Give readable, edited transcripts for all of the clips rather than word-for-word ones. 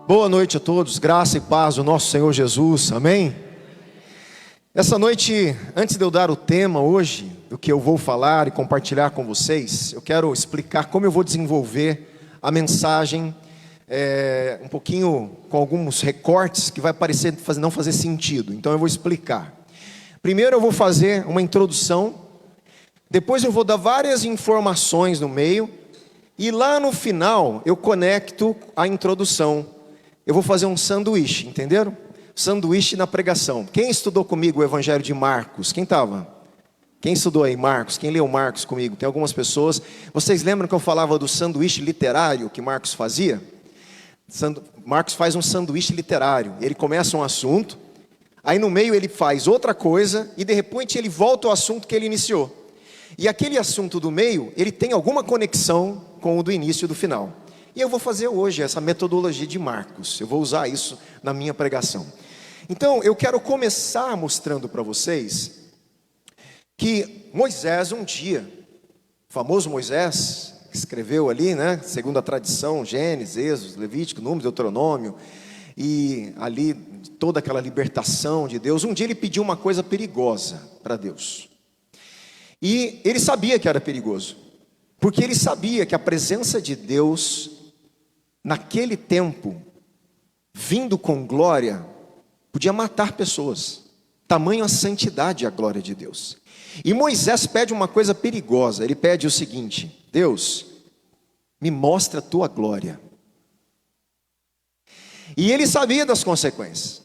Boa noite a todos, graça e paz do nosso Senhor Jesus, amém? Essa noite, antes de eu dar o tema hoje, do que eu vou falar e compartilhar com vocês, eu quero explicar como eu vou desenvolver a mensagem, um pouquinho com alguns recortes que vai parecer não fazer sentido, então eu vou explicar. Primeiro eu vou fazer uma introdução, depois eu vou dar várias informações no meio, e lá no final eu conecto a introdução. Eu vou fazer um sanduíche, entenderam? Sanduíche na pregação. Quem estudou comigo o Evangelho de Marcos? Quem estava? Quem estudou aí Marcos? Quem leu Marcos comigo? Tem algumas pessoas. Vocês lembram que eu falava do sanduíche literário que Marcos fazia? Marcos faz um sanduíche literário. Ele começa um assunto, aí no meio ele faz outra coisa, e de repente ele volta ao assunto que ele iniciou. E aquele assunto do meio, ele tem alguma conexão com o do início e do final. E eu vou fazer hoje essa metodologia de Marcos. Eu vou usar isso na minha pregação. Então, eu quero começar mostrando para vocês que Moisés um dia, o famoso Moisés, que escreveu ali, né, segundo a tradição, Gênesis, Êxodo, Levítico, Números, Deuteronômio, e ali toda aquela libertação de Deus, um dia ele pediu uma coisa perigosa para Deus. E ele sabia que era perigoso, porque ele sabia que a presença de Deus naquele tempo, vindo com glória, podia matar pessoas. Tamanho a santidade e a glória de Deus. E Moisés pede uma coisa perigosa. Ele pede o seguinte: Deus, me mostra a tua glória. E ele sabia das consequências.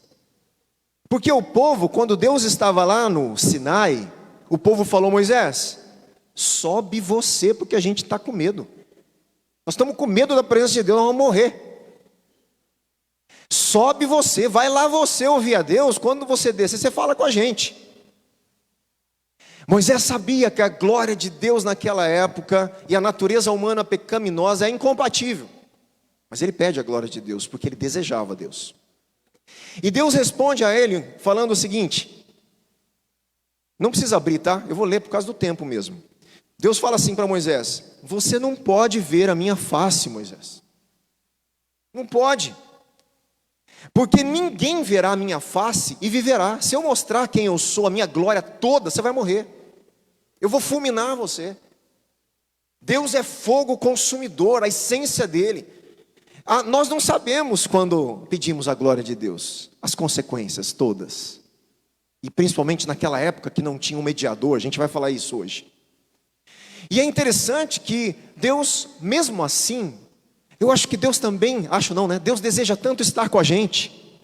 Porque o povo, quando Deus estava lá no Sinai, o povo falou: Moisés, sobe você, porque a gente está com medo. Nós estamos com medo da presença de Deus, nós vamos morrer. Sobe você, vai lá você ouvir a Deus. Quando você descer, você fala com a gente. Moisés sabia que a glória de Deus naquela época e a natureza humana pecaminosa é incompatível. Mas ele pede a glória de Deus, porque ele desejava Deus. E Deus responde a ele falando o seguinte, não precisa abrir, tá? Eu vou ler por causa do tempo mesmo. Deus fala assim para Moisés: você não pode ver a minha face, Moisés. Não pode. Porque ninguém verá a minha face e viverá. Se eu mostrar quem eu sou, a minha glória toda, você vai morrer. Eu vou fulminar você. Deus é fogo consumidor, a essência dele. Nós não sabemos quando pedimos a glória de Deus, as consequências todas. E principalmente naquela época que não tinha um mediador, a gente vai falar isso hoje. E é interessante que Deus, mesmo assim, eu acho que Deus também, acho não, né? Deus deseja tanto estar com a gente,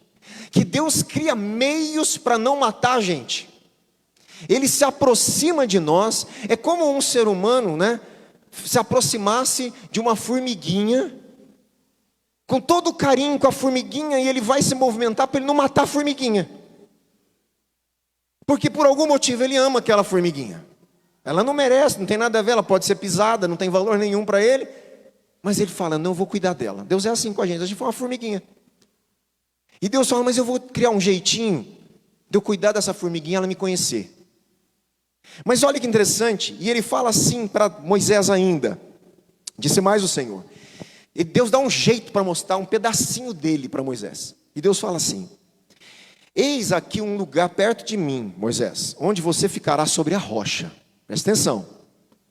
que Deus cria meios para não matar a gente. Ele se aproxima de nós, é como um ser humano, né, se aproximasse de uma formiguinha, com todo o carinho com a formiguinha, e ele vai se movimentar para ele não matar a formiguinha. Porque por algum motivo ele ama aquela formiguinha. Ela não merece, não tem nada a ver, ela pode ser pisada, não tem valor nenhum para ele. Mas ele fala: não, eu vou cuidar dela. Deus é assim com a gente foi uma formiguinha. E Deus fala: mas eu vou criar um jeitinho de eu cuidar dessa formiguinha, ela me conhecer. Mas olha que interessante, e ele fala assim para Moisés ainda, disse mais o Senhor. E Deus dá um jeito para mostrar um pedacinho dele para Moisés. E Deus fala assim: eis aqui um lugar perto de mim, Moisés, onde você ficará sobre a rocha. Presta atenção,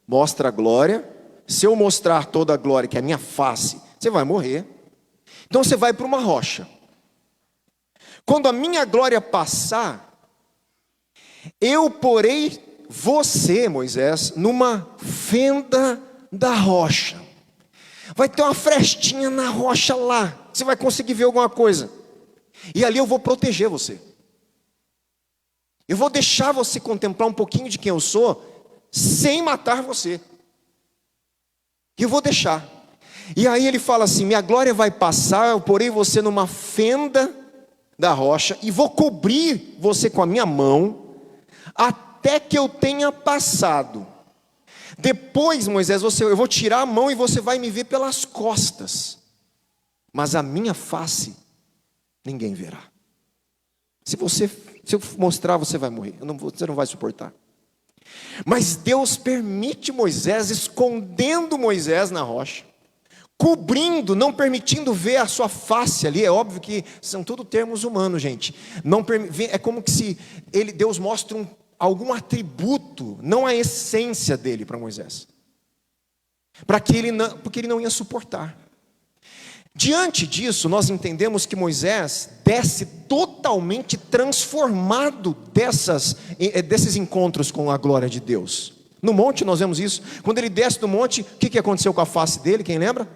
mostra a glória. Se eu mostrar toda a glória, que é a minha face, você vai morrer. Então você vai para uma rocha. Quando a minha glória passar, eu porei você, Moisés, numa fenda da rocha. Vai ter uma frestinha na rocha lá, você vai conseguir ver alguma coisa. E ali eu vou proteger você. Eu vou deixar você contemplar um pouquinho de quem eu sou, sem matar você. E eu vou deixar. E aí ele fala assim: minha glória vai passar, eu porei você numa fenda da rocha, e vou cobrir você com a minha mão, até que eu tenha passado. Depois, Moisés, eu vou tirar a mão e você vai me ver pelas costas. Mas a minha face, ninguém verá. Se eu mostrar, você vai morrer. Você não vai suportar. Mas Deus permite Moisés, escondendo Moisés na rocha, cobrindo, não permitindo ver a sua face ali. É óbvio que são tudo termos humanos, gente. Não é como que se Deus mostra algum atributo, não a essência dele para Moisés, porque ele não ia suportar. Diante disso, nós entendemos que Moisés desce totalmente transformado desses encontros com a glória de Deus. No monte nós vemos isso. Quando ele desce do monte, o que aconteceu com a face dele? Quem lembra?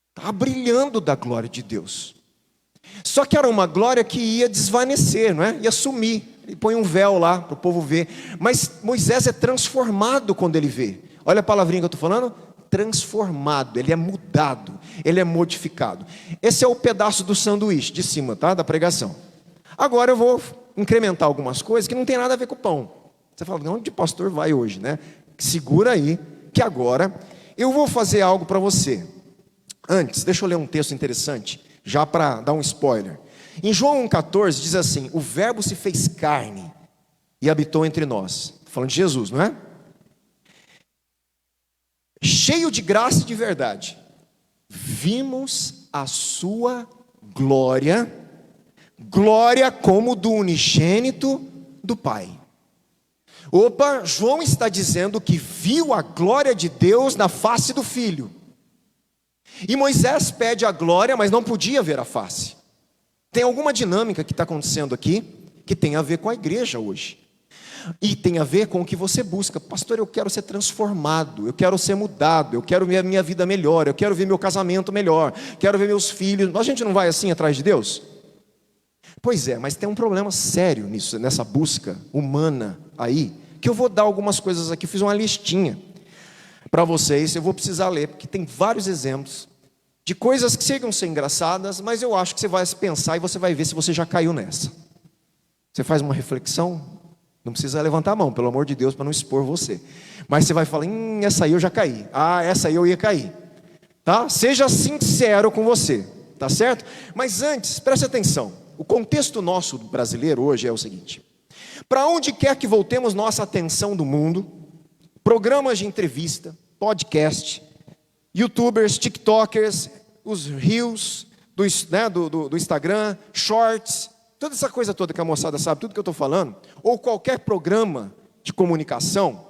Estava brilhando da glória de Deus. Só que era uma glória que ia desvanecer, não é? Ia sumir. Ele põe um véu lá para o povo ver. Mas Moisés é transformado quando ele vê. Olha a palavrinha que eu estou falando. Transformado, ele é mudado, ele é modificado. Esse é o pedaço do sanduíche de cima, tá? Da pregação. Agora eu vou incrementar algumas coisas que não tem nada a ver com o pão. Você fala, onde o pastor vai hoje, né? Segura aí, que agora eu vou fazer algo para você. Antes, deixa eu ler um texto interessante, já para dar um spoiler. Em João 1,14 diz assim: o verbo se fez carne e habitou entre nós. Estou falando de Jesus, não é? Cheio de graça e de verdade, vimos a sua glória, glória como do unigênito do Pai. Opa, João está dizendo que viu a glória de Deus na face do Filho. E Moisés pede a glória, mas não podia ver a face. Tem alguma dinâmica que está acontecendo aqui, que tem a ver com a igreja hoje. E tem a ver com o que você busca. Pastor, eu quero ser transformado, eu quero ser mudado, eu quero ver a minha vida melhor, eu quero ver meu casamento melhor, quero ver meus filhos. A gente não vai assim atrás de Deus? Pois é, mas tem um problema sério nisso, nessa busca humana aí, que eu vou dar algumas coisas aqui, fiz uma listinha para vocês, eu vou precisar ler, porque tem vários exemplos de coisas que chegam a ser engraçadas, mas eu acho que você vai pensar e você vai ver se você já caiu nessa. Você faz uma reflexão. Não precisa levantar a mão, pelo amor de Deus, para não expor você. Mas você vai falar, essa aí eu já caí. Ah, essa aí eu ia cair. Tá? Seja sincero com você, tá certo? Mas antes, preste atenção. O contexto nosso brasileiro hoje é o seguinte: para onde quer que voltemos nossa atenção do mundo, programas de entrevista, podcast, youtubers, tiktokers, os reels do Instagram, shorts, toda essa coisa toda que a moçada sabe, tudo que eu estou falando, ou qualquer programa de comunicação,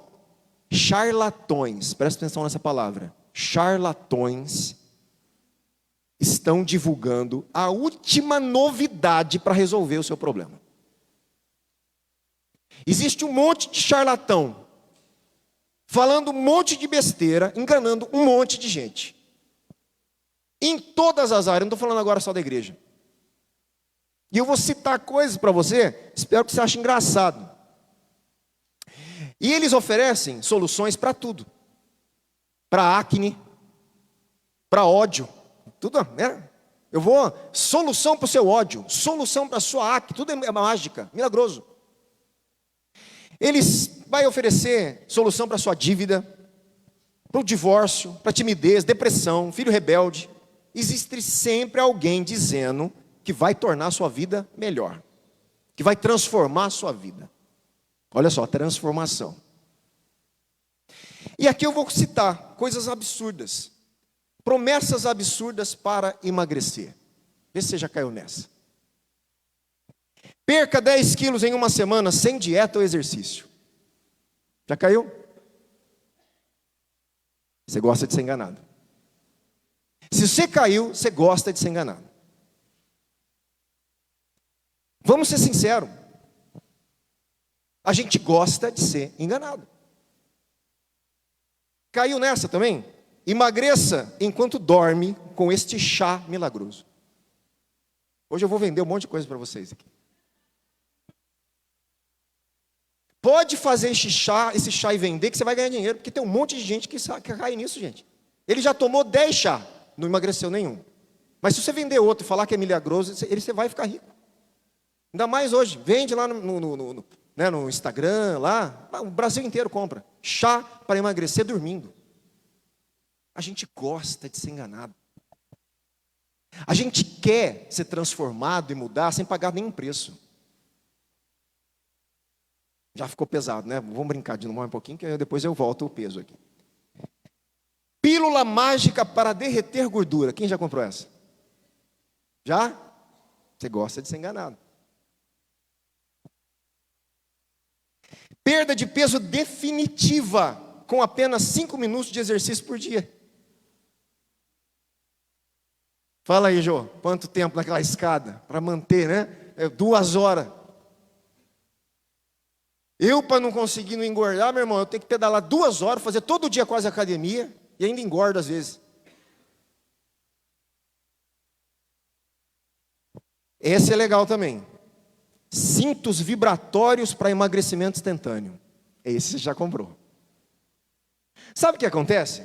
charlatões, presta atenção nessa palavra, charlatões estão divulgando a última novidade para resolver o seu problema. Existe um monte de charlatão, falando um monte de besteira, enganando um monte de gente. Em todas as áreas, não estou falando agora só da igreja. E eu vou citar coisas para você, espero que você ache engraçado. E eles oferecem soluções para tudo. Para acne, para ódio, tudo, né? Solução para o seu ódio, solução para a sua acne, tudo é mágica, milagroso. Eles vão oferecer solução para a sua dívida, para o divórcio, para a timidez, depressão, filho rebelde. Existe sempre alguém dizendo que vai tornar a sua vida melhor, que vai transformar a sua vida. Olha só, transformação. E aqui eu vou citar coisas absurdas, promessas absurdas para emagrecer. Vê se você já caiu nessa. Perca 10 quilos em uma semana sem dieta ou exercício. Já caiu? Você gosta de ser enganado. Se você caiu, você gosta de ser enganado. Vamos ser sinceros. A gente gosta de ser enganado. Caiu nessa também? Emagreça enquanto dorme com este chá milagroso. Hoje eu vou vender um monte de coisa para vocês aqui. Pode fazer esse chá e vender, que você vai ganhar dinheiro, porque tem um monte de gente que cai nisso, gente. Ele já tomou 10 chá, não emagreceu nenhum. Mas se você vender outro e falar que é milagroso, você vai ficar rico. Ainda mais hoje, vende lá no Instagram, lá, o Brasil inteiro compra. Chá para emagrecer dormindo. A gente gosta de ser enganado. A gente quer ser transformado e mudar sem pagar nenhum preço. Já ficou pesado, né? Vamos brincar de novo um pouquinho, que depois eu volto o peso aqui. Pílula mágica para derreter gordura. Quem já comprou essa? Já? Você gosta de ser enganado. Perda de peso definitiva com apenas 5 minutos de exercício por dia. Fala aí, Jô, quanto tempo naquela escada para manter, né? 2 horas. Eu, para não conseguir não engordar, meu irmão, eu tenho que pedalar 2 horas, fazer todo dia quase academia e ainda engordo às vezes. Esse é legal também. Cintos vibratórios para emagrecimento instantâneo. Esse você já comprou. Sabe o que acontece?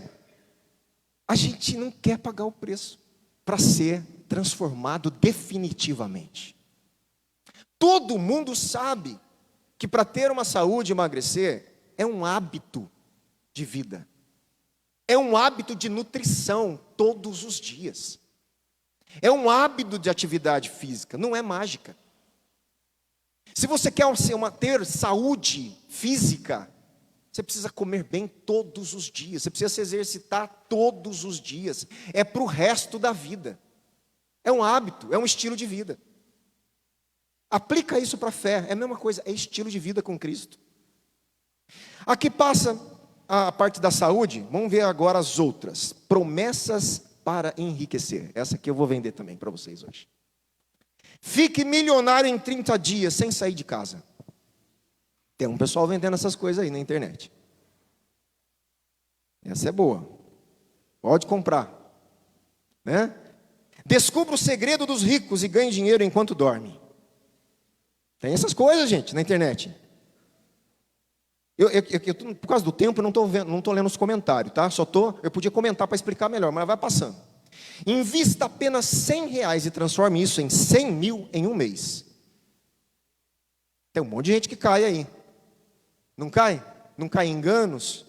A gente não quer pagar o preço para ser transformado definitivamente. Todo mundo sabe que para ter uma saúde e emagrecer é um hábito de vida. É um hábito de nutrição todos os dias. É um hábito de atividade física, não é mágica. Se você quer ter saúde física, você precisa comer bem todos os dias. Você precisa se exercitar todos os dias. É para o resto da vida. É um hábito, é um estilo de vida. Aplica isso para a fé. É a mesma coisa, é estilo de vida com Cristo. Aqui passa a parte da saúde. Vamos ver agora as outras. Promessas para enriquecer. Essa aqui eu vou vender também para vocês hoje. Fique milionário em 30 dias sem sair de casa. Tem um pessoal vendendo essas coisas aí na internet. Essa é boa. Pode comprar. Né? Descubra o segredo dos ricos e ganhe dinheiro enquanto dorme. Tem essas coisas, gente, na internet. Por causa do tempo, eu não estou lendo os comentários, tá? Eu podia comentar para explicar melhor, mas vai passando. Invista apenas R$100 e transforme isso em 100 mil em um mês. Tem um monte de gente que cai aí. Não cai? Não cai em enganos?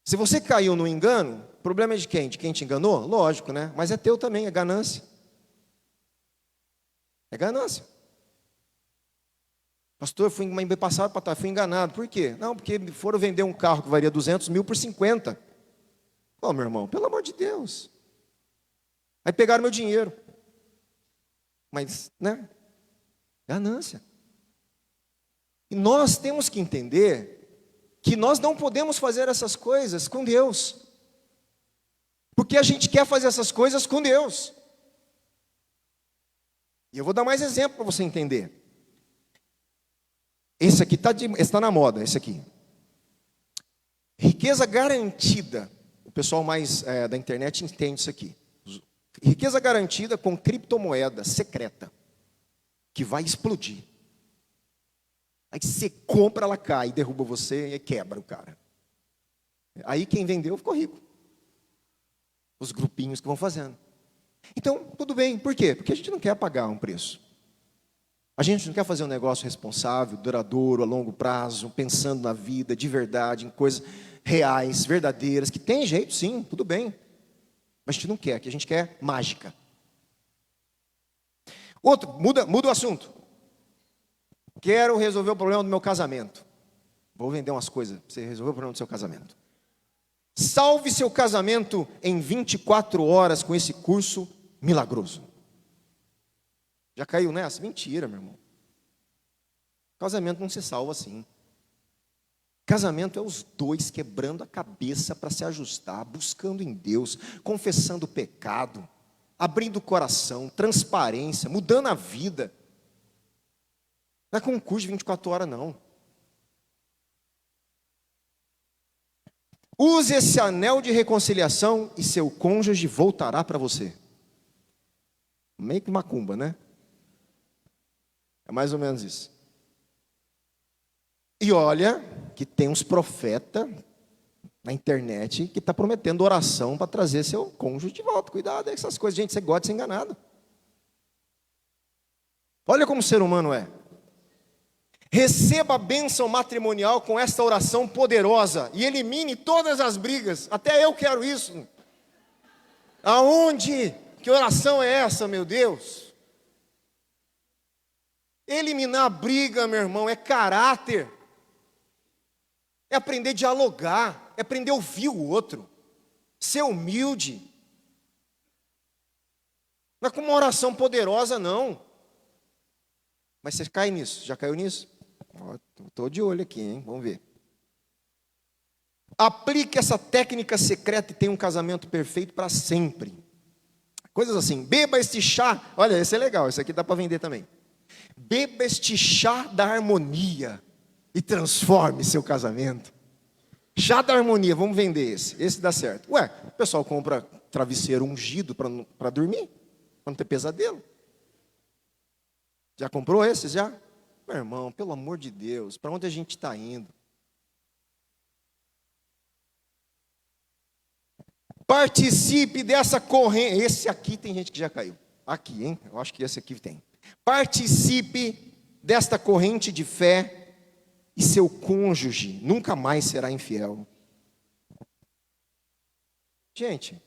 Se você caiu no engano, o problema é de quem? De quem te enganou? Lógico, né? Mas é teu também, é ganância. É ganância. Pastor, fui enganado. Por quê? Não, porque foram vender um carro que valia 200 mil por 50. Ô, meu irmão, pelo amor de Deus. Aí pegaram meu dinheiro. Mas, né? Ganância. E nós temos que entender que nós não podemos fazer essas coisas com Deus. Porque a gente quer fazer essas coisas com Deus. E eu vou dar mais exemplo para você entender. Esse aqui está na moda, esse aqui. Riqueza garantida. O pessoal mais da internet entende isso aqui. Riqueza garantida com criptomoeda secreta, que vai explodir. Aí você compra, ela cai, derruba você e quebra o cara. Aí quem vendeu ficou rico. Os grupinhos que vão fazendo. Então, tudo bem. Por quê? Porque a gente não quer pagar um preço. A gente não quer fazer um negócio responsável, duradouro, a longo prazo, pensando na vida, de verdade, em coisas reais, verdadeiras, que tem jeito sim, tudo bem. Mas a gente não quer, que a gente quer mágica. Outro, muda o assunto. Quero resolver o problema do meu casamento. Vou vender umas coisas para você resolver o problema do seu casamento. Salve seu casamento em 24 horas com esse curso milagroso. Já caiu nessa? Mentira, meu irmão. Casamento não se salva assim. Casamento é os dois quebrando a cabeça para se ajustar, buscando em Deus, confessando o pecado, abrindo o coração, transparência, mudando a vida. Não é com um curso de 24 horas, não. Use esse anel de reconciliação e seu cônjuge voltará para você. Meio que macumba, né? É mais ou menos isso. E olha que tem uns profetas na internet que está prometendo oração para trazer seu cônjuge de volta. Cuidado com essas coisas, gente, você gosta de ser enganado. Olha como o ser humano é. Receba a bênção matrimonial com esta oração poderosa e elimine todas as brigas. Até eu quero isso. Aonde? Que oração é essa, meu Deus? Eliminar a briga, meu irmão, é caráter. É aprender a dialogar, é aprender a ouvir o outro. ser humilde. Não é com uma oração poderosa, não. Mas você cai nisso, já caiu nisso? Estou de olho aqui, hein? Vamos ver. Aplique essa técnica secreta e tenha um casamento perfeito para sempre. Coisas assim, beba este chá. Olha, esse é legal, esse aqui dá para vender também. Beba este chá da harmonia e transforme seu casamento. Chá da harmonia, vamos vender esse dá certo. Ué, o pessoal compra travesseiro ungido para dormir, para não ter pesadelo. Já comprou esses já? Meu irmão, pelo amor de Deus, para onde a gente está indo? Participe dessa corrente. Esse aqui tem gente que já caiu. Aqui, hein? Eu acho que esse aqui tem. Participe desta corrente de fé e seu cônjuge nunca mais será infiel. Gente,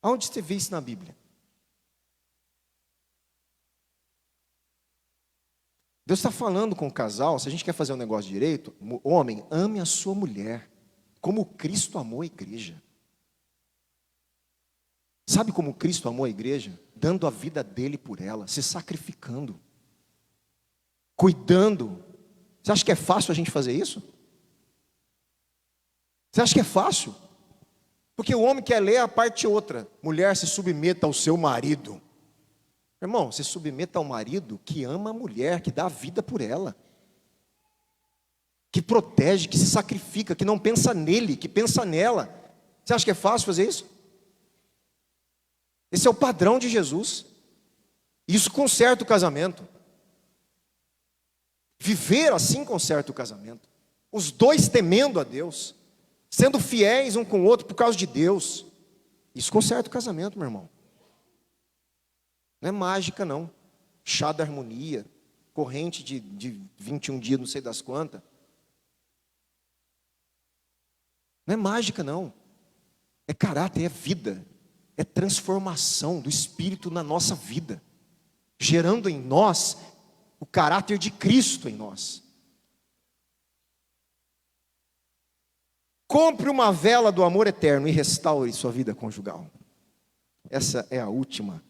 aonde você vê isso na Bíblia? Deus está falando com o casal, se a gente quer fazer um negócio direito, homem, ame a sua mulher, como Cristo amou a igreja. Sabe como Cristo amou a igreja? Dando a vida dele por ela, se sacrificando, cuidando. Você acha que é fácil a gente fazer isso? Você acha que é fácil? Porque o homem quer ler a parte outra. Mulher, se submeta ao seu marido. Irmão, se submeta ao marido que ama a mulher, que dá a vida por ela, que protege, que se sacrifica, que não pensa nele, que pensa nela. Você acha que é fácil fazer isso? Esse é o padrão de Jesus. Isso conserta o casamento. Viver assim conserta o casamento. Os dois temendo a Deus, sendo fiéis um com o outro por causa de Deus. Isso conserta o casamento, meu irmão. Não é mágica, não. Chá da harmonia, corrente de 21 dias, não sei das quantas. Não é mágica, não. É caráter, é vida. É transformação do Espírito na nossa vida, gerando em nós o caráter de Cristo em nós. Compre uma vela do amor eterno e restaure sua vida conjugal. Essa é a última.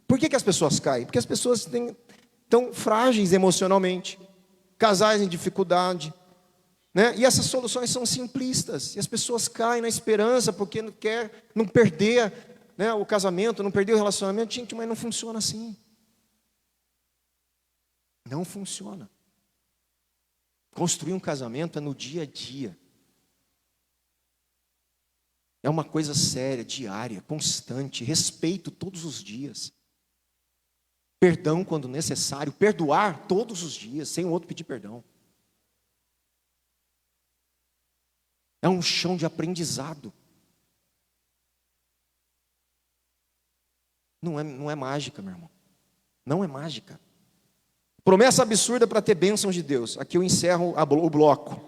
Por que as pessoas caem? Porque as pessoas estão frágeis emocionalmente, casais em dificuldade, né? E essas soluções são simplistas, e as pessoas caem na esperança porque não quer não perder, né, o casamento, não perder o relacionamento. Gente, mas não funciona assim. Não funciona. Construir um casamento é no dia a dia. É uma coisa séria, diária, constante, respeito todos os dias. Perdão quando necessário, perdoar todos os dias, sem o outro pedir perdão. É um chão de aprendizado. Não é mágica, meu irmão. Não é mágica. Promessa absurda para ter bênçãos de Deus. Aqui eu encerro o bloco.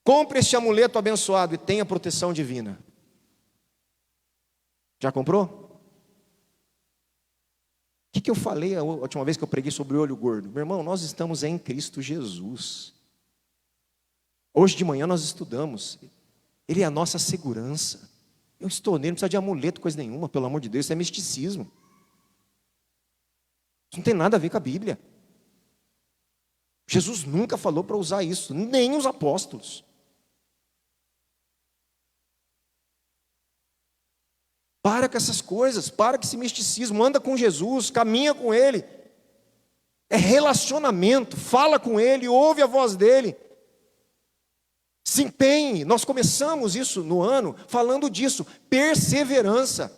Compre este amuleto abençoado e tenha proteção divina. Já comprou? O que eu falei a última vez que eu preguei sobre o olho gordo? Meu irmão, nós estamos em Cristo Jesus. Hoje de manhã nós estudamos. Ele é a nossa segurança. Eu estou nele, não precisa de amuleto, coisa nenhuma, pelo amor de Deus, isso é misticismo. Isso não tem nada a ver com a Bíblia. Jesus nunca falou para usar isso, nem os apóstolos. Para com essas coisas, para com esse misticismo, anda com Jesus, caminha com Ele. É relacionamento, fala com Ele, ouve a voz dEle. Se empenhe, nós começamos isso no ano falando disso, perseverança,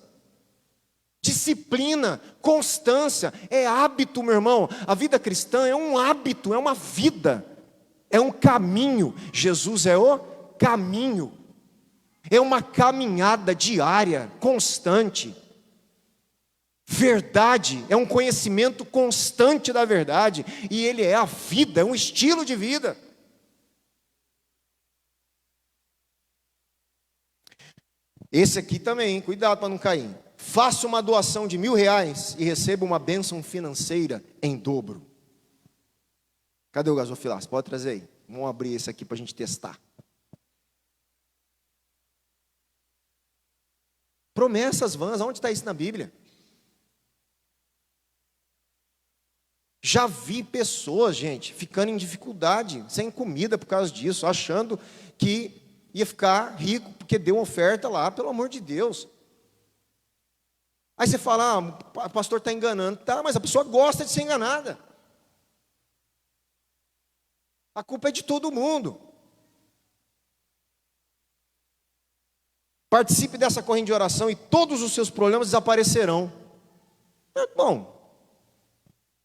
disciplina, constância, é hábito, meu irmão. A vida cristã é um hábito, é uma vida, é um caminho. Jesus é o caminho. É uma caminhada diária, constante. Verdade é um conhecimento constante da verdade. E ele é a vida, é um estilo de vida. Esse aqui também, cuidado para não cair. Faça uma doação de R$1.000 e receba uma bênção financeira em dobro. Cadê o gasofilaço? Pode trazer aí. Vamos abrir esse aqui para a gente testar. Promessas vãs, onde está isso na Bíblia? Já vi pessoas, gente, ficando em dificuldade, sem comida por causa disso, achando que ia ficar rico porque deu uma oferta lá, pelo amor de Deus. Aí você fala, o pastor está enganando. Tá, mas a pessoa gosta de ser enganada. A culpa é de todo mundo. Participe dessa corrente de oração e todos os seus problemas desaparecerão. Bom,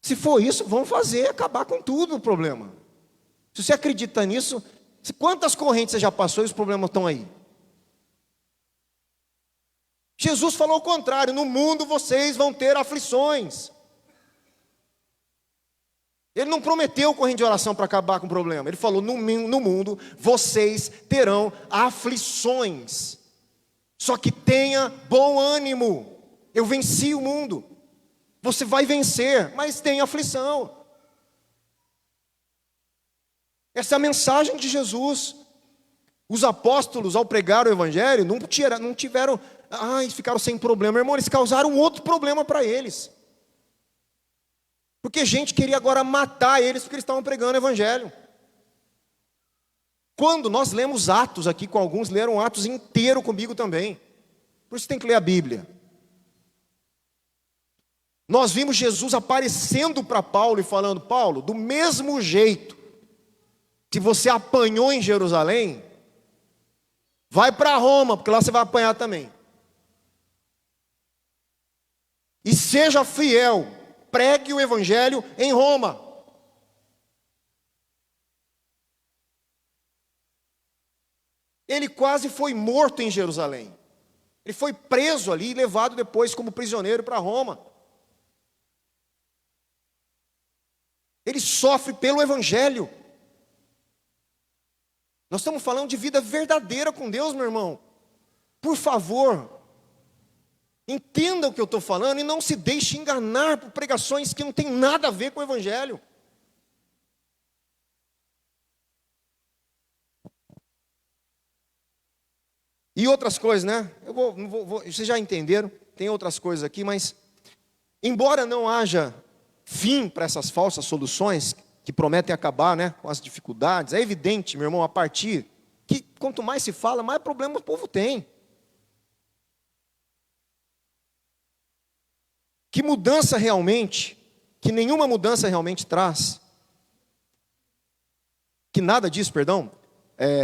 se for isso, vamos fazer, acabar com tudo o problema. Se você acredita nisso, quantas correntes você já passou e os problemas estão aí? Jesus falou o contrário, no mundo vocês vão ter aflições. Ele não prometeu corrente de oração para acabar com o problema. Ele falou, no mundo vocês terão aflições. Só que tenha bom ânimo. Eu venci o mundo. Você vai vencer, mas tem aflição. Essa é a mensagem de Jesus. Os apóstolos, ao pregar o evangelho, não tiveram, ficaram sem problema. Irmão, eles causaram outro problema para eles. Porque gente queria agora matar eles porque eles estavam pregando o evangelho. Quando nós lemos Atos aqui com alguns, leram Atos inteiro comigo também. Por isso tem que ler a Bíblia. Nós vimos Jesus aparecendo para Paulo e falando, Paulo, do mesmo jeito que você apanhou em Jerusalém, vai para Roma, porque lá você vai apanhar também. E seja fiel, pregue o evangelho em Roma. Ele quase foi morto em Jerusalém. Ele foi preso ali e levado depois como prisioneiro para Roma. Ele sofre pelo evangelho. Nós estamos falando de vida verdadeira com Deus, meu irmão. Por favor, entenda o que eu estou falando e não se deixe enganar por pregações que não tem nada a ver com o evangelho. E outras coisas, né? Vocês já entenderam, tem outras coisas aqui, mas embora não haja fim para essas falsas soluções que prometem acabar, né, com as dificuldades, é evidente, meu irmão, a partir que quanto mais se fala, mais problema o povo tem. Que mudança realmente, que nenhuma mudança realmente traz, que nada disso, perdão,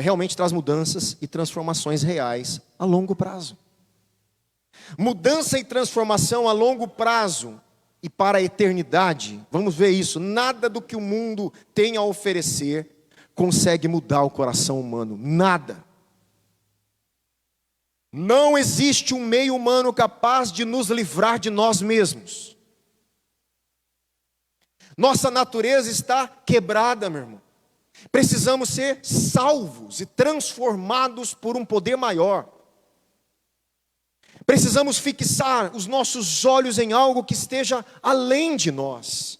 realmente traz mudanças e transformações reais a longo prazo. Mudança e transformação a longo prazo e para a eternidade, vamos ver isso, nada do que o mundo tem a oferecer consegue mudar o coração humano, nada. Não existe um meio humano capaz de nos livrar de nós mesmos. Nossa natureza está quebrada, meu irmão. Precisamos ser salvos e transformados por um poder maior. Precisamos fixar os nossos olhos em algo que esteja além de nós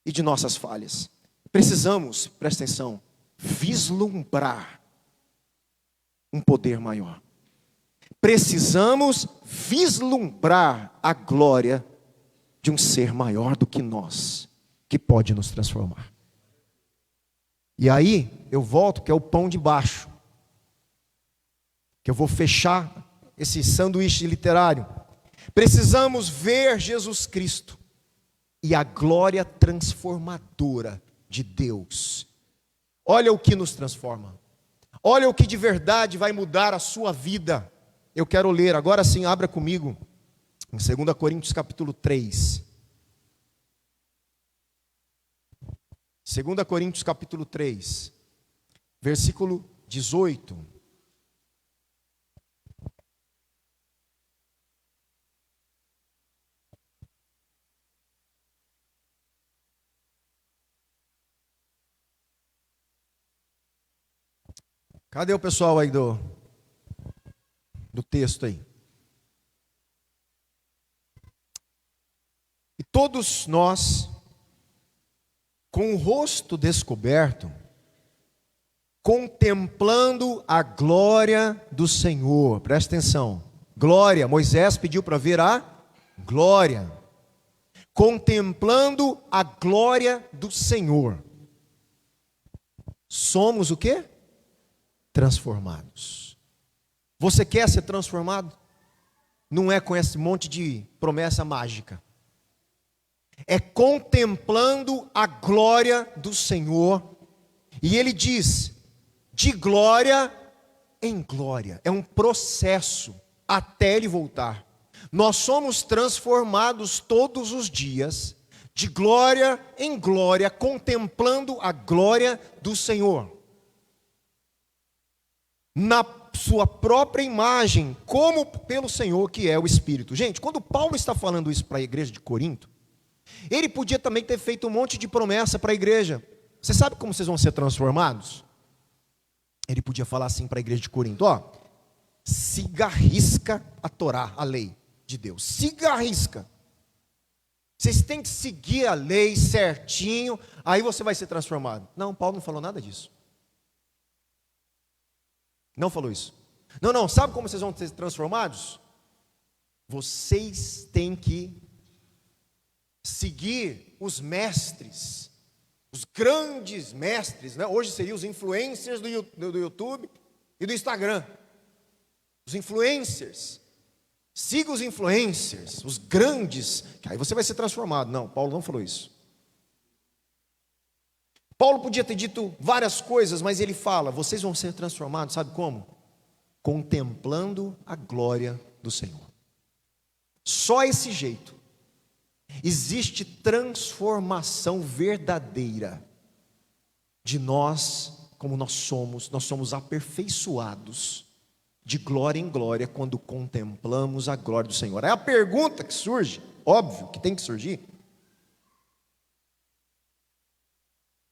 e de nossas falhas. Precisamos, presta atenção, vislumbrar um poder maior. Precisamos vislumbrar a glória de um ser maior do que nós, que pode nos transformar. E aí, eu volto, que é o pão de baixo, que eu vou fechar esse sanduíche literário. Precisamos ver Jesus Cristo e a glória transformadora de Deus. Olha o que nos transforma. Olha o que de verdade vai mudar a sua vida. Eu quero ler, agora sim, abra comigo, em 2 Coríntios capítulo 3. 2 Coríntios capítulo 3, versículo 18. Cadê o pessoal aí do texto aí? E todos nós, com o rosto descoberto, contemplando a glória do Senhor, presta atenção, glória. Moisés pediu para ver a glória. Contemplando a glória do Senhor. Somos o quê? Transformados. Você quer ser transformado? Não é com esse monte de promessa mágica. É contemplando a glória do Senhor. E ele diz, de glória em glória. É um processo até ele voltar. Nós somos transformados todos os dias, de glória em glória, contemplando a glória do Senhor. Na sua própria imagem, como pelo Senhor que é o Espírito. Gente, quando Paulo está falando isso para a igreja de Corinto, ele podia também ter feito um monte de promessa para a igreja. Você sabe como vocês vão ser transformados? Ele podia falar assim para a igreja de Corinto, ó, siga à risca a Torá, a lei de Deus, siga à risca. Vocês têm que seguir a lei certinho, aí você vai ser transformado. Não, Paulo não falou nada disso. Não falou isso. Não, sabe como vocês vão ser transformados? Vocês têm que seguir os mestres, os grandes mestres, né? Hoje seriam os influencers do YouTube e do Instagram. Os influencers. Siga os influencers, os grandes, que aí você vai ser transformado. Não, Paulo não falou isso. Paulo podia ter dito várias coisas, mas ele fala, vocês vão ser transformados, sabe como? Contemplando a glória do Senhor. Só esse jeito. Existe transformação verdadeira de nós, como nós somos aperfeiçoados de glória em glória quando contemplamos a glória do Senhor. É a pergunta que surge, óbvio que tem que surgir.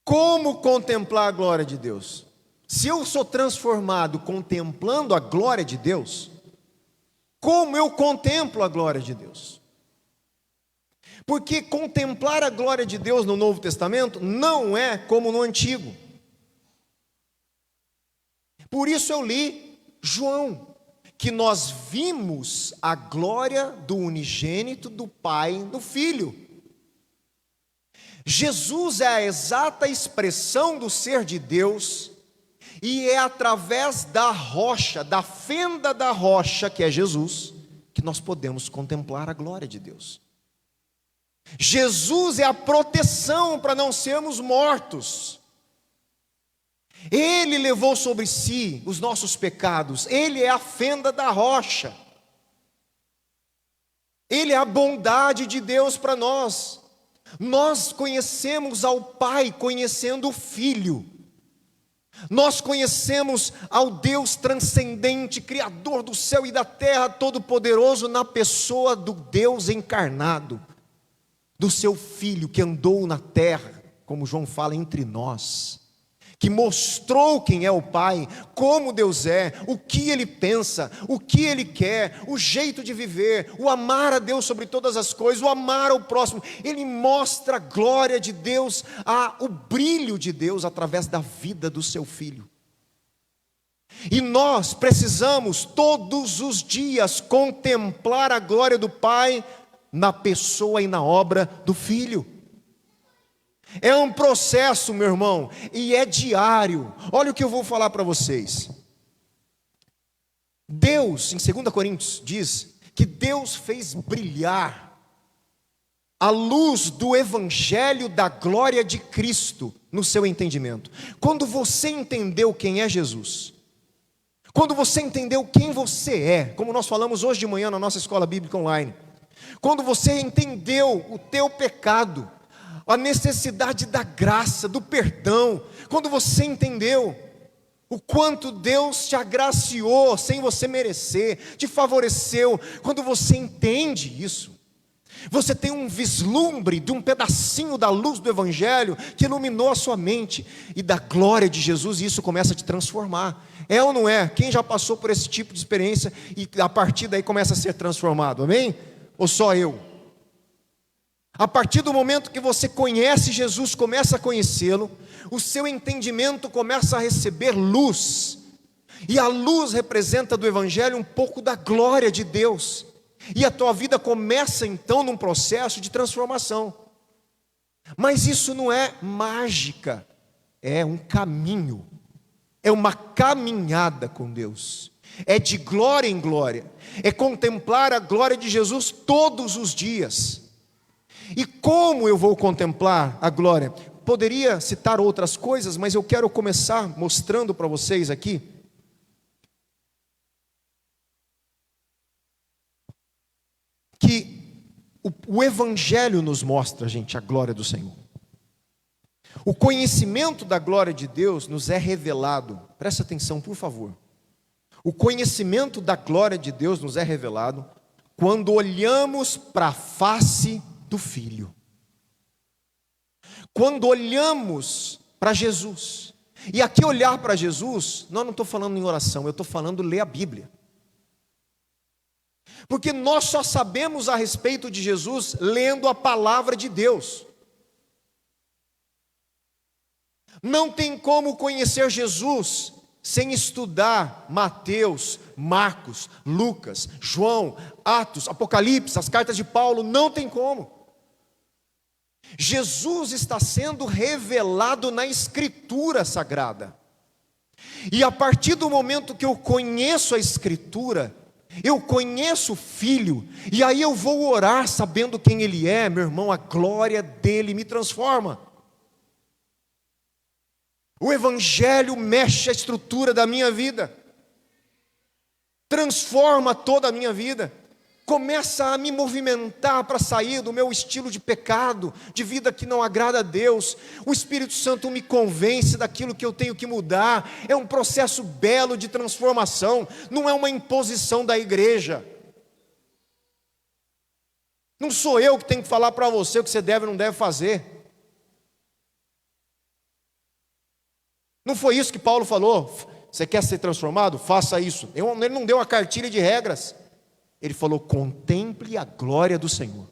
Como contemplar a glória de Deus? Se eu sou transformado contemplando a glória de Deus, como eu contemplo a glória de Deus? Porque contemplar a glória de Deus no Novo Testamento não é como no Antigo. Por isso eu li João, que nós vimos a glória do unigênito do Pai no Filho. Jesus é a exata expressão do ser de Deus, e é através da rocha, da fenda da rocha, que é Jesus, que nós podemos contemplar a glória de Deus. Jesus é a proteção para não sermos mortos. Ele levou sobre si os nossos pecados. Ele é a fenda da rocha. Ele é a bondade de Deus para nós. Nós conhecemos ao Pai conhecendo o Filho. Nós conhecemos ao Deus transcendente, Criador do céu e da terra, Todo-Poderoso, na pessoa do Deus encarnado, do seu Filho que andou na terra, como João fala, entre nós, que mostrou quem é o Pai, como Deus é, o que Ele pensa, o que Ele quer, o jeito de viver, o amar a Deus sobre todas as coisas, o amar ao próximo. Ele mostra a glória de Deus, o brilho de Deus através da vida do seu Filho. E nós precisamos todos os dias contemplar a glória do Pai na pessoa e na obra do Filho. É um processo, meu irmão, e é diário. Olha o que eu vou falar para vocês. Deus, em 2 Coríntios, diz que Deus fez brilhar a luz do Evangelho da glória de Cristo no seu entendimento. Quando você entendeu quem é Jesus, quando você entendeu quem você é, como nós falamos hoje de manhã na nossa escola bíblica online, quando você entendeu o teu pecado, a necessidade da graça, do perdão, quando você entendeu o quanto Deus te agraciou sem você merecer, te favoreceu, quando você entende isso, você tem um vislumbre de um pedacinho da luz do Evangelho que iluminou a sua mente e da glória de Jesus, e isso começa a te transformar. É ou não é? Quem já passou por esse tipo de experiência e a partir daí começa a ser transformado, amém? Ou só eu? A partir do momento que você conhece Jesus, começa a conhecê-lo, o seu entendimento começa a receber luz, E a luz representa do Evangelho um pouco da glória de Deus. E a tua vida começa então num processo de transformação. Mas isso não é mágica, é um caminho, é uma caminhada com Deus. É de glória em glória, é contemplar a glória de Jesus todos os dias. E como eu vou contemplar a glória? Poderia citar outras coisas, mas eu quero começar mostrando para vocês aqui que o Evangelho nos mostra, gente, a glória do Senhor. O conhecimento da glória de Deus nos é revelado. Presta atenção, por favor. O conhecimento da glória de Deus nos é revelado quando olhamos para a face do Filho. Quando olhamos para Jesus. E aqui olhar para Jesus, não estou falando em oração, eu estou falando ler a Bíblia. Porque nós só sabemos a respeito de Jesus lendo a palavra de Deus. Não tem como conhecer Jesus sem estudar Mateus, Marcos, Lucas, João, Atos, Apocalipse, as cartas de Paulo, não tem como. Jesus está sendo revelado na Escritura Sagrada. E a partir do momento que eu conheço a Escritura, eu conheço o Filho, e aí eu vou orar sabendo quem Ele é, meu irmão, a glória dEle me transforma. O Evangelho mexe a estrutura da minha vida, transforma toda a minha vida, começa a me movimentar para sair do meu estilo de pecado, de vida que não agrada a Deus. O Espírito Santo me convence daquilo que eu tenho que mudar. É um processo belo de transformação, não é uma imposição da igreja. Não sou eu que tenho que falar para você o que você deve ou não deve fazer. Não foi isso que Paulo falou? Você quer ser transformado? Faça isso. Ele não deu uma cartilha de regras. Ele falou: contemple a glória do Senhor.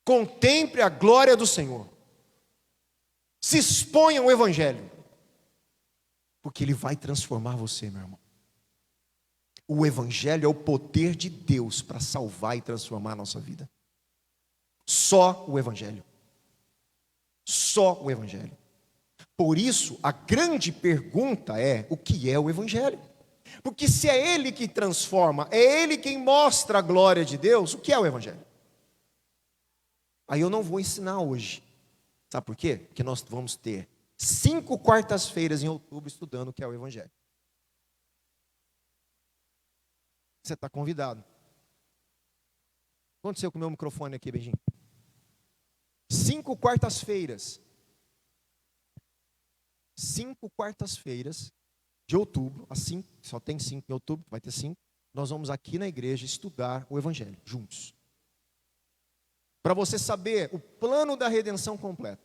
Contemple a glória do Senhor. Se exponha ao Evangelho. Porque Ele vai transformar você, meu irmão. O Evangelho é o poder de Deus para salvar e transformar a nossa vida. Só o Evangelho. Só o Evangelho. Por isso, a grande pergunta é: o que é o Evangelho? Porque se é Ele que transforma, é Ele quem mostra a glória de Deus, o que é o Evangelho? Aí eu não vou ensinar hoje. Sabe por quê? Porque nós vamos ter 5 quartas-feiras em outubro estudando o que é o Evangelho. Você está convidado. O que aconteceu com o meu microfone aqui, Beijinho? 5 quartas-feiras. 5 quartas-feiras de outubro, assim, só tem 5 em outubro, vai ter 5. Nós vamos aqui na igreja estudar o Evangelho, juntos. Para você saber o plano da redenção completa.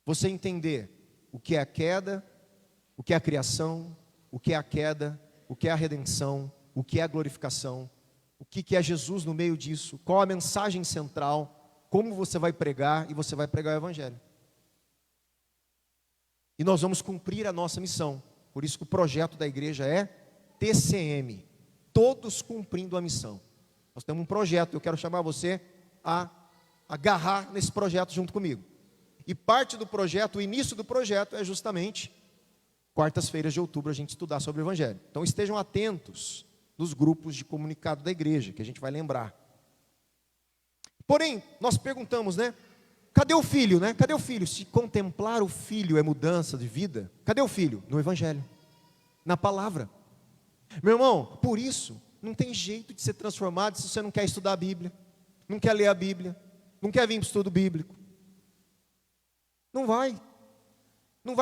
Você entender o que é a queda, o que é a criação, o que é a queda, o que é a redenção, o que é a glorificação, o que é Jesus no meio disso, qual a mensagem central, como você vai pregar, e você vai pregar o Evangelho. E nós vamos cumprir a nossa missão. Por isso que o projeto da igreja é TCM, todos cumprindo a missão. Nós temos um projeto, eu quero chamar você a agarrar nesse projeto junto comigo. E parte do projeto, o início do projeto é justamente quartas-feiras de outubro a gente estudar sobre o Evangelho. Então estejam atentos nos grupos de comunicado da igreja, que a gente vai lembrar. Porém, nós perguntamos, né? Cadê o Filho, né? Cadê o Filho? Se contemplar o Filho é mudança de vida, cadê o Filho? No Evangelho, na palavra. Meu irmão, por isso, não tem jeito de ser transformado se você não quer estudar a Bíblia, não quer ler a Bíblia, não quer vir para o estudo bíblico. Não vai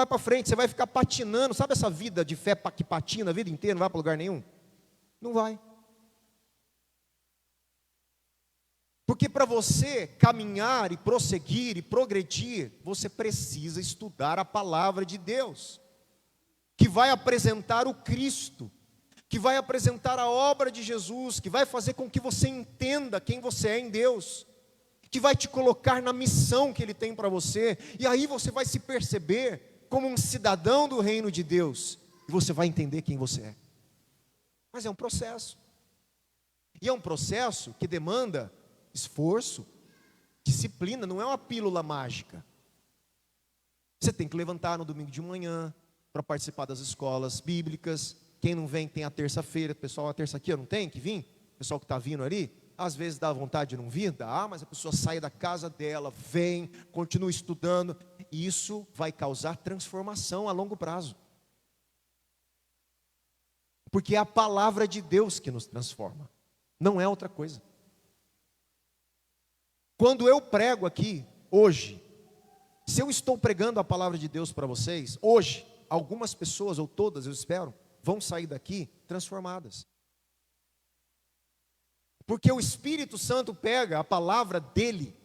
para frente, você vai ficar patinando. Sabe essa vida de fé que patina a vida inteira, não vai para lugar nenhum? Não vai. Porque para você caminhar e prosseguir e progredir, você precisa estudar a palavra de Deus, que vai apresentar o Cristo, que vai apresentar a obra de Jesus, que vai fazer com que você entenda quem você é em Deus, que vai te colocar na missão que Ele tem para você, e aí você vai se perceber como um cidadão do reino de Deus, e você vai entender quem você é. Mas é um processo. E é um processo que demanda esforço, disciplina, não é uma pílula mágica. Você tem que levantar no domingo de manhã para participar das escolas bíblicas. Quem não vem tem a terça-feira. Pessoal, a terça aqui não tem que vir? Pessoal que está vindo ali, às vezes dá vontade de não vir, dá, mas a pessoa sai da casa dela, vem, continua estudando, e isso vai causar transformação a longo prazo. Porque é a palavra de Deus que nos transforma, não é outra coisa. Quando eu prego aqui, hoje, se eu estou pregando a palavra de Deus para vocês, hoje, algumas pessoas, ou todas, eu espero, vão sair daqui transformadas. Porque o Espírito Santo pega a palavra dele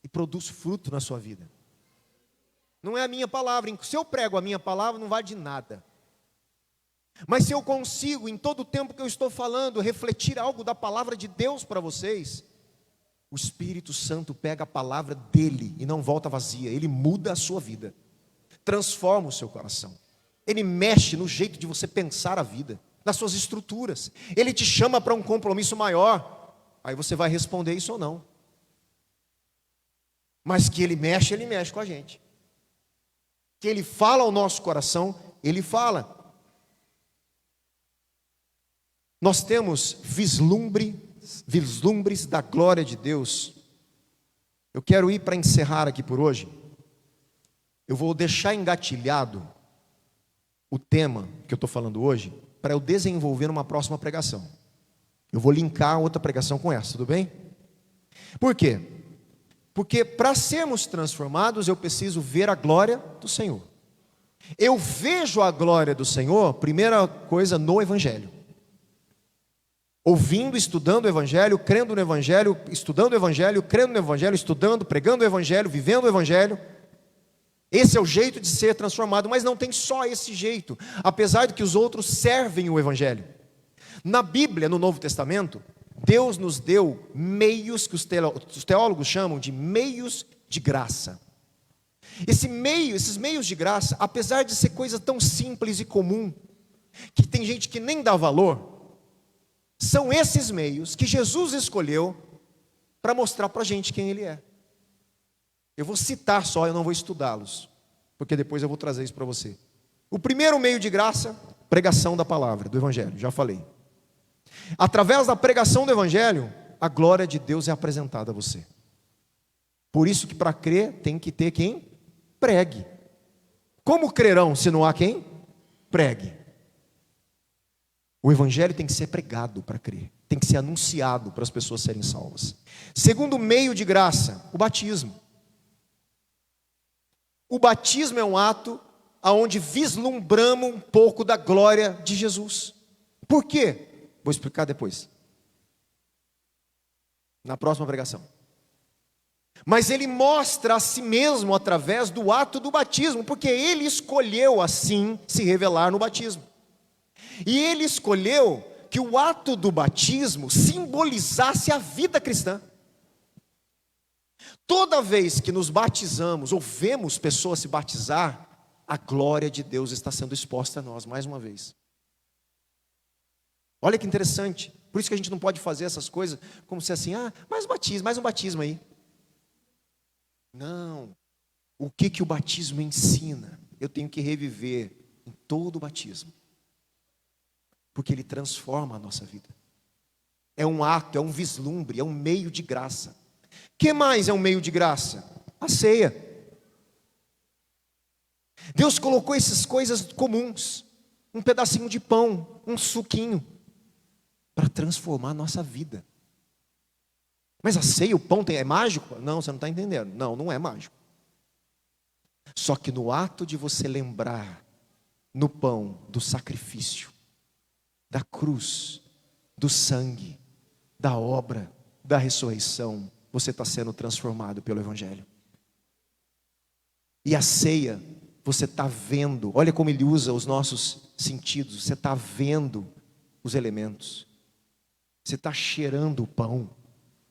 e produz fruto na sua vida. Não é a minha palavra. Se eu prego a minha palavra, não vale de nada. Mas se eu consigo, em todo o tempo que eu estou falando, refletir algo da palavra de Deus para vocês, o Espírito Santo pega a palavra dele e não volta vazia. Ele muda a sua vida, transforma o seu coração. Ele mexe no jeito de você pensar a vida, nas suas estruturas. Ele te chama para um compromisso maior. Aí você vai responder isso ou não. Mas que ele mexe com a gente. Que ele fala ao nosso coração, ele fala. Nós temos vislumbres da glória de Deus. Eu quero ir para encerrar aqui por hoje. Eu vou deixar engatilhado o tema que eu estou falando hoje, para eu desenvolver numa próxima pregação. Eu vou linkar outra pregação com essa, tudo bem? Por quê? Porque para sermos transformados, eu preciso ver a glória do Senhor. Eu vejo a glória do Senhor, primeira coisa, no Evangelho. Ouvindo, estudando o Evangelho, crendo no Evangelho, estudando o Evangelho, crendo no Evangelho, estudando, pregando o Evangelho, vivendo o Evangelho. Esse é o jeito de ser transformado, mas não tem só esse jeito, apesar de que os outros servem o Evangelho. Na Bíblia, no Novo Testamento, Deus nos deu meios que os teólogos chamam de meios de graça. Esses meios de graça, apesar de ser coisa tão simples e comum, que tem gente que nem dá valor, são esses meios que Jesus escolheu para mostrar para a gente quem Ele é. Eu vou citar só, eu não vou estudá-los, porque depois eu vou trazer isso para você. O primeiro meio de graça, pregação da palavra, do Evangelho, já falei. Através da pregação do Evangelho, a glória de Deus é apresentada a você. Por isso que para crer tem que ter quem pregue. Como crerão se não há quem pregue? O Evangelho tem que ser pregado para crer, tem que ser anunciado para as pessoas serem salvas. Segundo meio de graça, o batismo. O batismo é um ato onde vislumbramos um pouco da glória de Jesus. Por quê? Vou explicar depois, na próxima pregação. Mas ele mostra a si mesmo através do ato do batismo, porque ele escolheu assim se revelar no batismo. E ele escolheu que o ato do batismo simbolizasse a vida cristã. Toda vez que nos batizamos ou vemos pessoas se batizar, a glória de Deus está sendo exposta a nós mais uma vez. Olha que interessante. Por isso que a gente não pode fazer essas coisas como se assim, mais um batismo aí. Não. O que o batismo ensina? Eu tenho que reviver em todo o batismo. Porque ele transforma a nossa vida. É um ato, é um vislumbre, é um meio de graça. O que mais é um meio de graça? A ceia. Deus colocou essas coisas comuns, um pedacinho de pão, um suquinho, para transformar a nossa vida. Mas a ceia, o pão é mágico? Não, você não está entendendo. Não, não é mágico. Só que no ato de você lembrar no pão do sacrifício, da cruz, do sangue, da obra, da ressurreição, você está sendo transformado pelo Evangelho. E a ceia, você está vendo, olha como ele usa os nossos sentidos, você está vendo os elementos, você está cheirando o pão,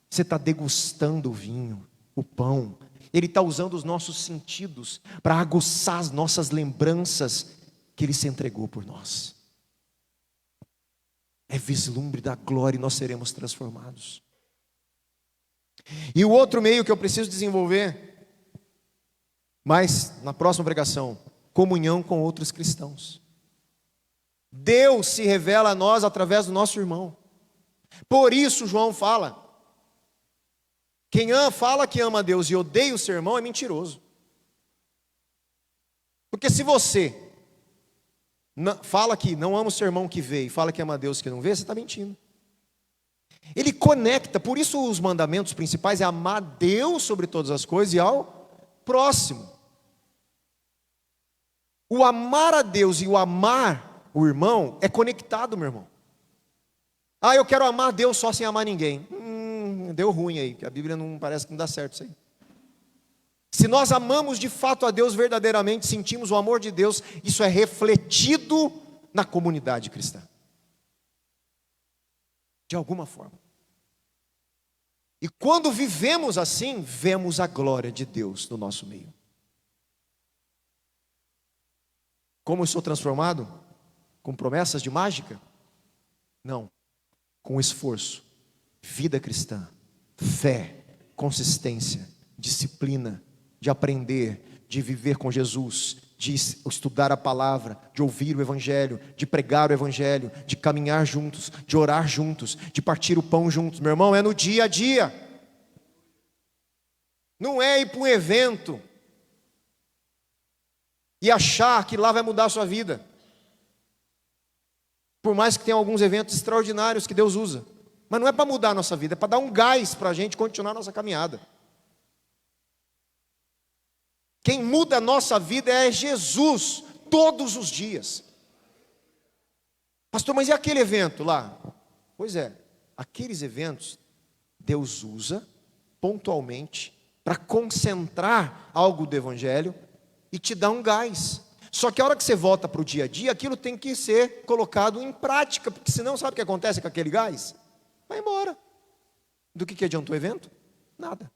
você está degustando o vinho, o pão, Ele está usando os nossos sentidos para aguçar as nossas lembranças que Ele se entregou por nós. É vislumbre da glória e nós seremos transformados. E o outro meio que eu preciso desenvolver, mas na próxima pregação, comunhão com outros cristãos. Deus se revela a nós através do nosso irmão. Por isso João fala, quem fala que ama a Deus e odeia o seu irmão é mentiroso. Porque se você fala que não ama o seu irmão que vê e fala que ama a Deus que não vê, você está mentindo. Ele conecta, por isso os mandamentos principais é amar a Deus sobre todas as coisas e ao próximo. O amar a Deus e o amar o irmão é conectado, meu irmão. Ah, eu quero amar a Deus só sem amar ninguém. Deu ruim aí, porque a Bíblia não parece que não dá certo isso aí. Se nós amamos de fato a Deus verdadeiramente, sentimos o amor de Deus, isso é refletido na comunidade cristã. De alguma forma. E quando vivemos assim, vemos a glória de Deus no nosso meio. Como eu sou transformado? Com promessas de mágica? Não. Com esforço, vida cristã, fé, consistência, disciplina, de aprender, de viver com Jesus, de estudar a palavra, de ouvir o evangelho, de pregar o evangelho, de caminhar juntos, de orar juntos, de partir o pão juntos. Meu irmão, é no dia a dia. Não é ir para um evento e achar que lá vai mudar a sua vida. Por mais que tenha alguns eventos extraordinários que Deus usa. Mas não é para mudar a nossa vida, é para dar um gás para a gente continuar a nossa caminhada. Quem muda a nossa vida é Jesus, todos os dias. Pastor, mas e aquele evento lá? Pois é, aqueles eventos Deus usa pontualmente para concentrar algo do evangelho e te dar um gás. Só que a hora que você volta para o dia a dia, aquilo tem que ser colocado em prática, porque senão sabe o que acontece com aquele gás? Vai embora. Do que adiantou o evento? Nada.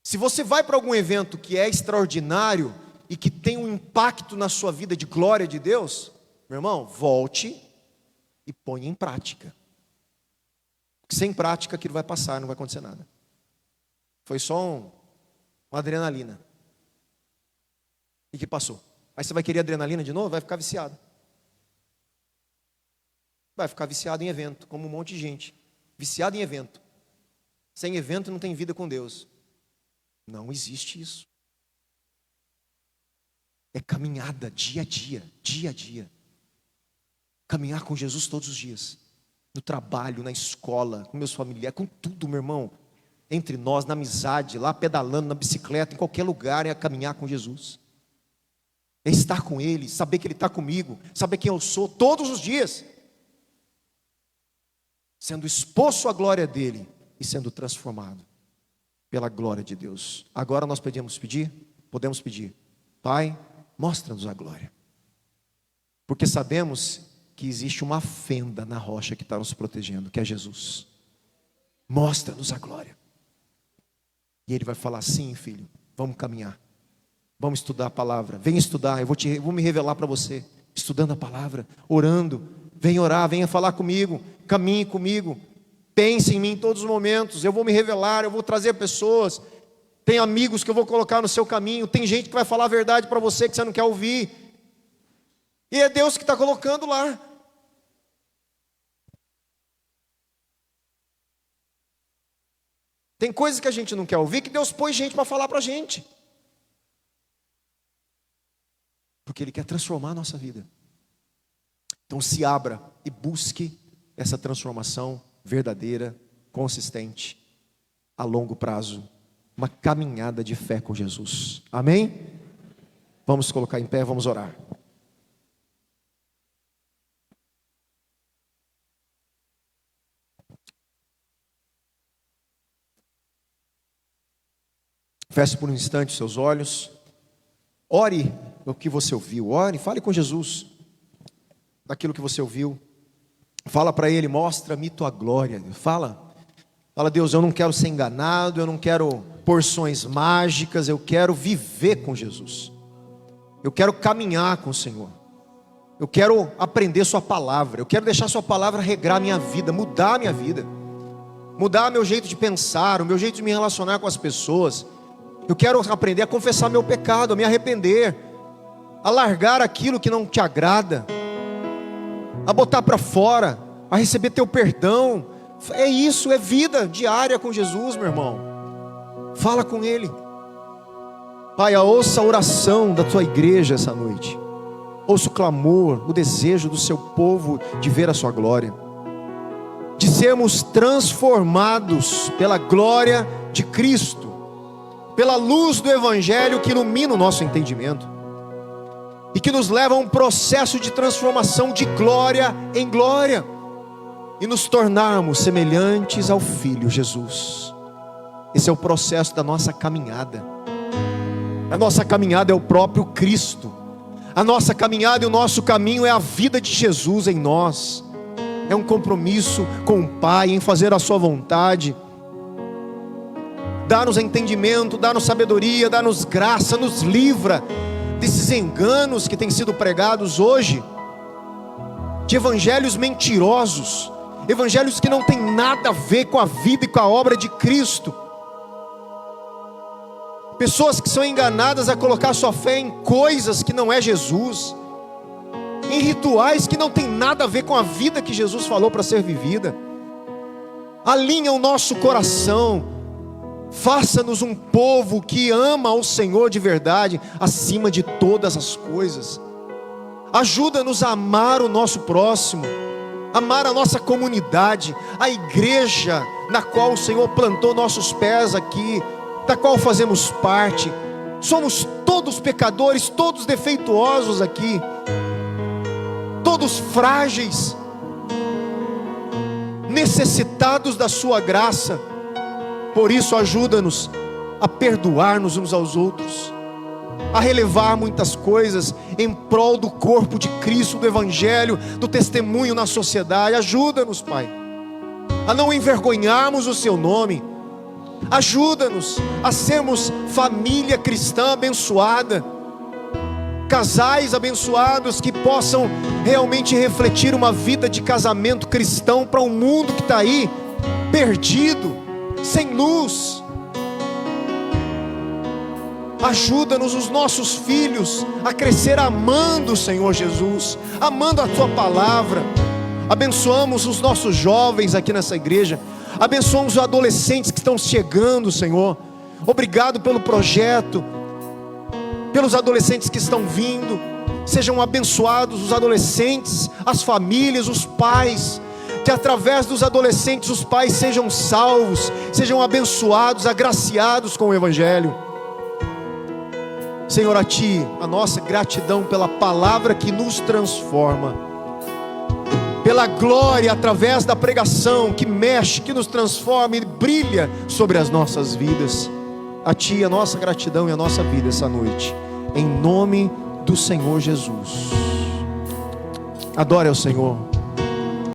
Se você vai para algum evento que é extraordinário e que tem um impacto na sua vida de glória de Deus, meu irmão, volte e ponha em prática. Porque sem prática aquilo vai passar, não vai acontecer nada. Foi só uma adrenalina. E que passou. Aí você vai querer adrenalina de novo? Vai ficar viciado. Vai ficar viciado em evento, como um monte de gente. Viciado em evento. Sem evento não tem vida com Deus. Não existe isso. É caminhada dia a dia, dia a dia. Caminhar com Jesus todos os dias. No trabalho, na escola, com meus familiares, com tudo, meu irmão. Entre nós, na amizade, lá pedalando, na bicicleta, em qualquer lugar, é caminhar com Jesus. É estar com Ele, saber que Ele está comigo, saber quem eu sou, todos os dias. Sendo exposto à glória dEle e sendo transformado pela glória de Deus. Agora nós podemos pedir, Pai, mostra-nos a glória. Porque sabemos que existe uma fenda na rocha que está nos protegendo, que é Jesus. Mostra-nos a glória. E Ele vai falar, sim, filho, vamos caminhar. Vamos estudar a palavra. Vem estudar, eu vou me revelar para você. Estudando a palavra, orando. Vem orar, venha falar comigo. Caminhe comigo. Pense em mim em todos os momentos. Eu vou me revelar, eu vou trazer pessoas. Tem amigos que eu vou colocar no seu caminho. Tem gente que vai falar a verdade para você que você não quer ouvir. E é Deus que está colocando lá. Tem coisas que a gente não quer ouvir que Deus pôs gente para falar para a gente. Porque Ele quer transformar a nossa vida. Então se abra e busque essa transformação verdadeira, consistente, a longo prazo. Uma caminhada de fé com Jesus. Amém? Vamos colocar em pé, vamos orar. Feche por um instante os seus olhos. Ore o que você ouviu. Ore, fale com Jesus daquilo que você ouviu. Fala para Ele, mostra-me tua glória. Fala. Fala: Deus, eu não quero ser enganado, eu não quero porções mágicas, eu quero viver com Jesus. Eu quero caminhar com o Senhor. Eu quero aprender sua palavra. Eu quero deixar sua palavra regrar minha vida, mudar minha vida. Mudar meu jeito de pensar, o meu jeito de me relacionar com as pessoas. Eu quero aprender a confessar meu pecado, a me arrepender, a largar aquilo que não te agrada, a botar para fora, a receber teu perdão. É isso, é vida diária com Jesus, meu irmão. Fala com Ele. Pai, ouça a oração da tua igreja essa noite. Ouça o clamor, o desejo do seu povo de ver a sua glória, de sermos transformados pela glória de Cristo, pela luz do Evangelho que ilumina o nosso entendimento e que nos leva a um processo de transformação de glória em glória e nos tornarmos semelhantes ao Filho Jesus. Esse é o processo da nossa caminhada. A nossa caminhada é o próprio Cristo. A nossa caminhada e o nosso caminho é a vida de Jesus em nós. É um compromisso com o Pai em fazer a sua vontade. Dá-nos entendimento, dá-nos sabedoria, dá-nos graça, nos livra desses enganos que têm sido pregados hoje, de evangelhos mentirosos, evangelhos que não têm nada a ver com a vida e com a obra de Cristo. Pessoas que são enganadas a colocar sua fé em coisas que não é Jesus, em rituais que não tem nada a ver com a vida que Jesus falou para ser vivida. Alinha o nosso coração, faça-nos um povo que ama ao Senhor de verdade, acima de todas as coisas. Ajuda-nos a amar o nosso próximo, amar a nossa comunidade, a igreja na qual o Senhor plantou nossos pés aqui, da qual fazemos parte. Somos todos pecadores, todos defeituosos aqui, todos frágeis, necessitados da sua graça. Por isso ajuda-nos a perdoar-nos uns aos outros, a relevar muitas coisas em prol do corpo de Cristo, do Evangelho, do testemunho na sociedade. Ajuda-nos, Pai, a não envergonharmos o Seu nome. Ajuda-nos a sermos família cristã abençoada, casais abençoados que possam realmente refletir uma vida de casamento cristão para um mundo que está aí perdido, sem luz. Ajuda-nos, os nossos filhos, a crescer amando o Senhor Jesus, amando a Tua palavra. Abençoamos os nossos jovens aqui nessa igreja, abençoamos os adolescentes que estão chegando, Senhor. Obrigado pelo projeto, pelos adolescentes que estão vindo. Sejam abençoados os adolescentes, as famílias, os pais, que através dos adolescentes os pais sejam salvos, sejam abençoados, agraciados com o Evangelho. Senhor, a Ti a nossa gratidão pela palavra que nos transforma, pela glória através da pregação que mexe, que nos transforma e brilha sobre as nossas vidas. A Ti a nossa gratidão e a nossa vida essa noite, em nome do Senhor Jesus. Adore ao Senhor.